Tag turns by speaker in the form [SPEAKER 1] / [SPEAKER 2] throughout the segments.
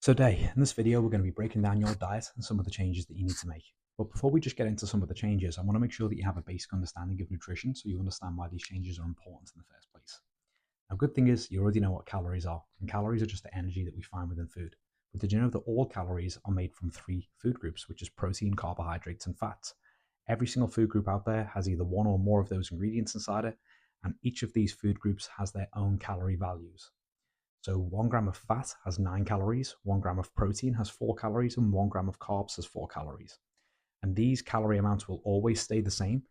[SPEAKER 1] Today, in this video, we're going to be breaking down your diet and some of the changes that you need to make. But before we just get into some of the changes, I want to make sure that you have a basic understanding of nutrition so you understand why these changes are important in the first place. Now, good thing is you already know what calories are, and calories are just the energy that we find within food. But did you know that all calories are made from three food groups, which is protein, carbohydrates, and fats? Every single food group out there has either one or more of those ingredients inside it, and each of these food groups has their own calorie values. So 1 gram of fat has 9 calories, 1 gram of protein has 4 calories, and 1 gram of carbs has 4 calories. And these calorie amounts will always stay the same,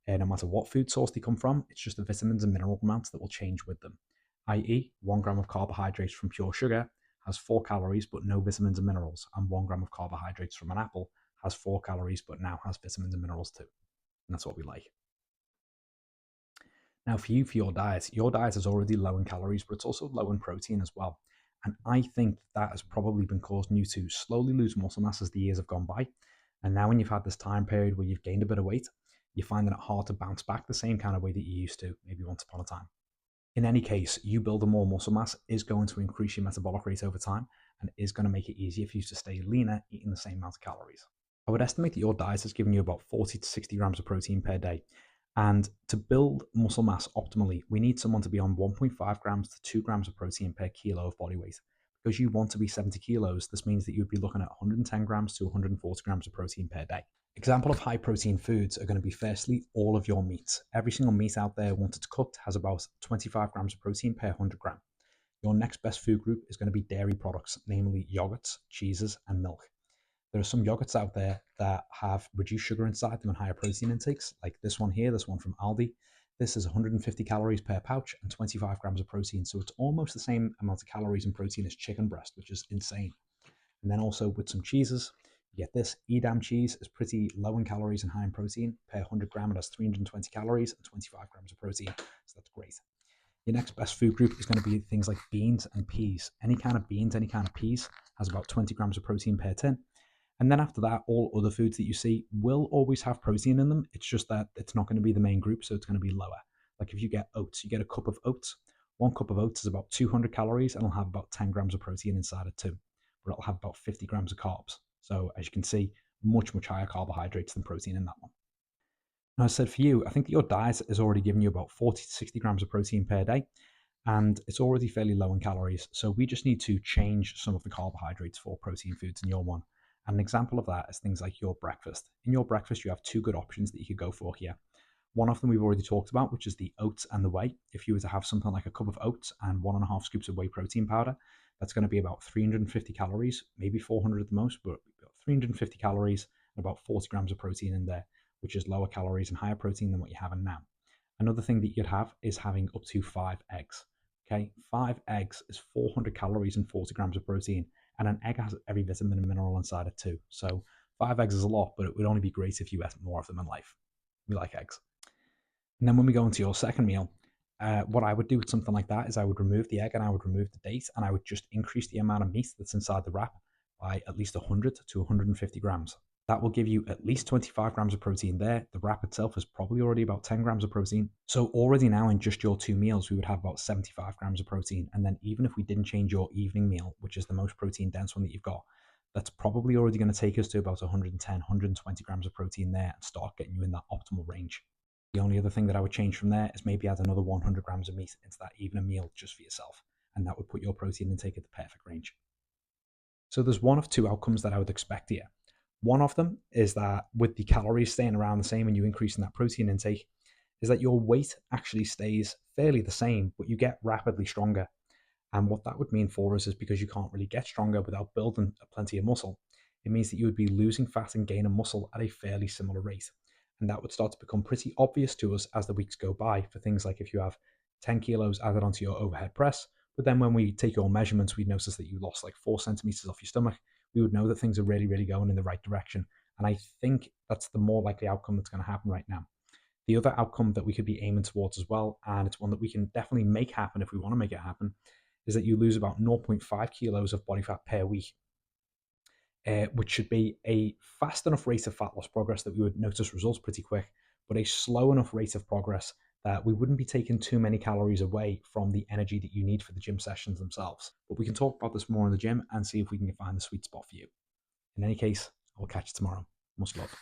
[SPEAKER 1] no matter what food source they come from. It's just the vitamins and mineral amounts that will change with them. I.e., 1 gram of carbohydrates from pure sugar has 4 calories but no vitamins and minerals, and 1 gram of carbohydrates from an apple has 4 calories but now has vitamins and minerals too. And that's what we like. Now, for your diet is already low in calories, but it's also low in protein as well. And I think that has probably been causing you to slowly lose muscle mass as the years have gone by. And now, when you've had this time period where you've gained a bit of weight, you're finding it hard to bounce back the same kind of way that you used to, maybe once upon a time. In any case, you building more muscle mass is going to increase your metabolic rate over time and is going to make it easier for you to stay leaner, eating the same amount of calories. I would estimate that your diet is giving you about 40 to 60 grams of protein per day. And to build muscle mass optimally, we need someone to be on 1.5 grams to 2 grams of protein per kilo of body weight. Because you want to be 70 kilos, this means that you'd be looking at 110 grams to 140 grams of protein per day. Example of high protein foods are going to be firstly all of your meats. Every single meat out there, once it's cooked, has about 25 grams of protein per 100 gram. Your next best food group is going to be dairy products, namely yogurts, cheeses, and milk. There are some yogurts out there that have reduced sugar inside them and higher protein intakes, like this one here, this one from Aldi. This is 150 calories per pouch and 25 grams of protein. So it's almost the same amount of calories and protein as chicken breast, which is insane. And then also with some cheeses, you get this. Edam cheese is pretty low in calories and high in protein. Per 100 gram, it has 320 calories and 25 grams of protein. So that's great. Your next best food group is going to be things like beans and peas. Any kind of beans, any kind of peas has about 20 grams of protein per tin. And then after that, all other foods that you see will always have protein in them. It's just that it's not going to be the main group, so it's going to be lower. Like if you get oats, you get a cup of oats. 1 cup of oats is about 200 calories and it'll have about 10 grams of protein inside it too. But it'll have about 50 grams of carbs. So as you can see, much, much higher carbohydrates than protein in that one. Now, as I said, for you, I think that your diet is already giving you about 40 to 60 grams of protein per day. And it's already fairly low in calories. So we just need to change some of the carbohydrates for protein foods in your one. And an example of that is things like your breakfast. In your breakfast, you have two good options that you could go for here. One of them we've already talked about, which is the oats and the whey. If you were to have something like a cup of oats and 1.5 scoops of whey protein powder, that's going to be about 350 calories, maybe 400 at the most, but 350 calories and about 40 grams of protein in there, which is lower calories and higher protein than what you're having now. Another thing that you'd have is having up to 5 eggs. Okay, 5 eggs is 400 calories and 40 grams of protein. And an egg has every vitamin and mineral inside it too. So 5 eggs is a lot, but it would only be great if you ate more of them in life. We like eggs. And then when we go into your second meal, what I would do with something like that is I would remove the egg and I would remove the date and I would just increase the amount of meat that's inside the wrap by at least 100 to 150 grams. That will give you at least 25 grams of protein there. The wrap itself is probably already about 10 grams of protein. So already now in just your 2 meals, we would have about 75 grams of protein. And then even if we didn't change your evening meal, which is the most protein dense one that you've got, that's probably already going to take us to about 110, 120 grams of protein there and start getting you in that optimal range. The only other thing that I would change from there is maybe add another 100 grams of meat into that evening meal just for yourself. And that would put your protein intake at the perfect range. So there's one of two outcomes that I would expect here. One of them is that with the calories staying around the same and you increasing that protein intake, is that your weight actually stays fairly the same, but you get rapidly stronger. And what that would mean for us is because you can't really get stronger without building plenty of muscle, it means that you would be losing fat and gaining muscle at a fairly similar rate. And that would start to become pretty obvious to us as the weeks go by for things like if you have 10 kilos added onto your overhead press, but then when we take your measurements, we'd notice that you lost like 4 centimeters off your stomach. We would know that things are really, really going in the right direction. And I think that's the more likely outcome that's going to happen right now. The other outcome that we could be aiming towards as well, and it's one that we can definitely make happen if we want to make it happen, is that you lose about 0.5 kilos of body fat per week, which should be a fast enough rate of fat loss progress that we would notice results pretty quick, but a slow enough rate of progress that we wouldn't be taking too many calories away from the energy that you need for the gym sessions themselves. But we can talk about this more in the gym and see if we can find the sweet spot for you. In any case, I will catch you tomorrow. Much love.